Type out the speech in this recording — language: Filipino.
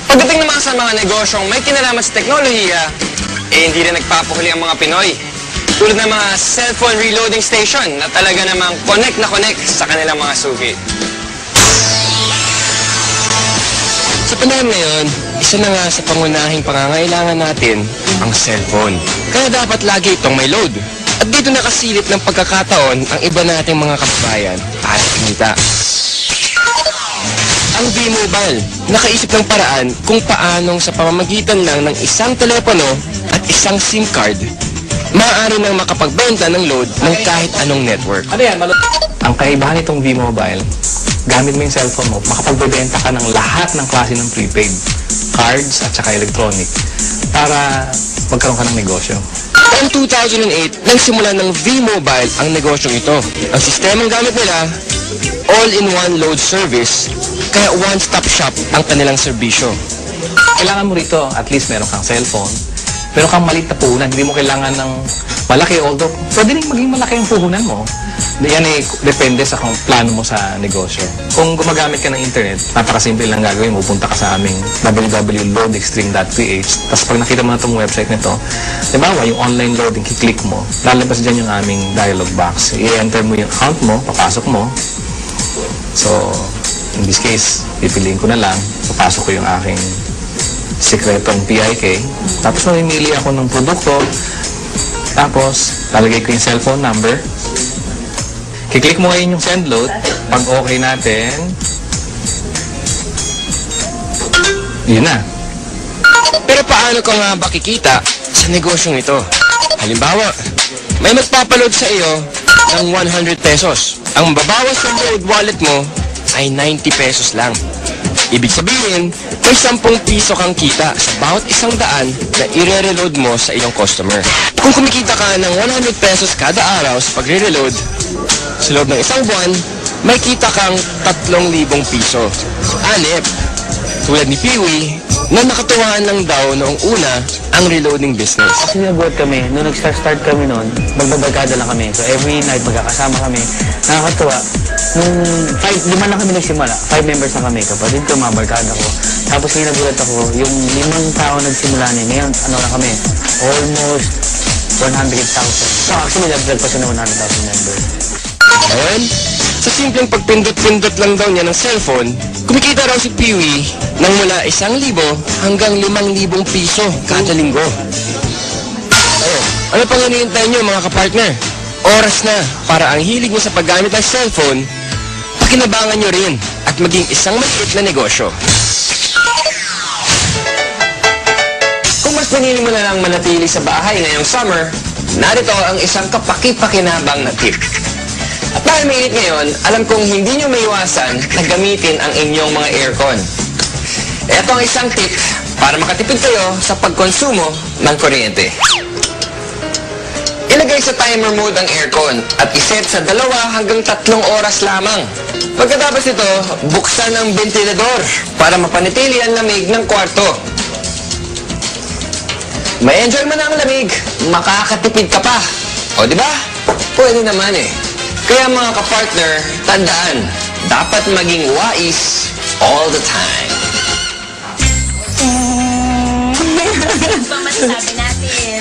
Pagdating naman sa mga negosyong may kinalaman sa teknolohiya, hindi rin nagpapahuli ang mga Pinoy. Tulad ng mga cellphone reloading station na talaga namang connect na connect sa kanilang mga suki. Sa panahon ngayon, isa na nga sa pangunahing pangangailangan natin ang cellphone. Kaya dapat lagi itong may load. At dito nakasilip ng pagkakataon ang iba nating mga kababayan para kumita. Ang V-Mobile, nakaisip ng paraan kung paanong sa pamamagitan lang ng isang telepono at isang SIM card, maaari nang makapagbenta ng load ng kahit anong network. Ano yan? Ang kaibahan nitong V-Mobile, gamit mo yung cellphone mo, makapagbebenta ka ng lahat ng klase ng prepaid, cards at saka electronic, para magkaroon ka ng negosyo. Taong 2008, nagsimula ng V-Mobile ang negosyong ito. Ang sistemang gamit nila, all-in-one load service, kaya one-stop shop ang kanilang serbisyo. Kailangan mo rito, at least meron kang cellphone, meron kang maliit na puhunan, hindi mo kailangan ng malaki, although pwede rin maging malaki ang puhunan mo. Yan ay depende sa kung plano mo sa negosyo. Kung gumagamit ka ng internet, napakasimple lang gagawin mo. Punta ka sa aming www.loadextreme.ph. Tapos pag nakita mo na itong website nito, diba, yung online loading, kiklik mo, lalabas dyan yung aming dialog box. I-enter mo yung account mo, papasok mo. So, in this case, pipiliin ko na lang, papasok ko yung aking sikretong PIK. Tapos mamimili ako ng produkto. Tapos, lalagay ko yung cellphone number. Kiklik mo ngayon yung send load. Pag okay natin, yun na. Pero paano ka nga ba kikita sa negosyong ito? Halimbawa, may magpapaload sa iyo ng 100 pesos. Ang babawas sa load wallet mo ay 90 pesos lang. Ibig sabihin, may 10 piso kang kita sa bawat 100 na i-reload mo sa iyong customer. Kung kumikita ka ng 100 pesos kada araw sa pagre-reload, sa loob ng isang buwan, may kita kang 3,000 piso. Anip, tulad ni Peewee, na nakatuwaan lang daw noong una ang reloading business. Kasi nagulat kami, nung nag-start kami noon, magbabarkada lang kami. So every night magkakasama kami. Nakakatuwa. Nung 5 lang kami nagsimula, 5 members na kami. Kapatid ko, mga barkada ko. Tapos ngayon nagulat ako, yung 5 tao nagsimula niya. Ngayon, ano na kami, almost 100,000. So actually, nag-vlog pa siya ng 100,000 members. Ngayon, sa simpleng pagpindot-pindot lang daw niya ng cellphone, kumikita raw si Peewee ng mula 1,000 hanggang 5,000 piso kada linggo. Ano pang hinihintay niyo mga kapartner? Oras na para ang hilig niyo sa paggamit ng cellphone, pakinabangan niyo rin at maging isang maliit na negosyo. Kung mas pinili mo na lang manatili sa bahay ngayong summer, narito ang isang kapaki-pakinabang na tip. At dahil mainit ngayon, alam kong hindi nyo maiwasan na gamitin ang inyong mga aircon. Ito ang isang tip para makatipid kayo sa pagkonsumo ng kuryente. Ilagay sa timer mode ang aircon at iset sa 2 hanggang 3 oras lamang. Pagkatapos nito, buksan ang ventilador para mapanatili ang lamig ng kwarto. May enjoy mo na ang lamig, makakatipid ka pa. O diba? Pwede naman eh. Kaya mga kapartner, tandaan, dapat maging wais all the time. Ano ba masasabi natin?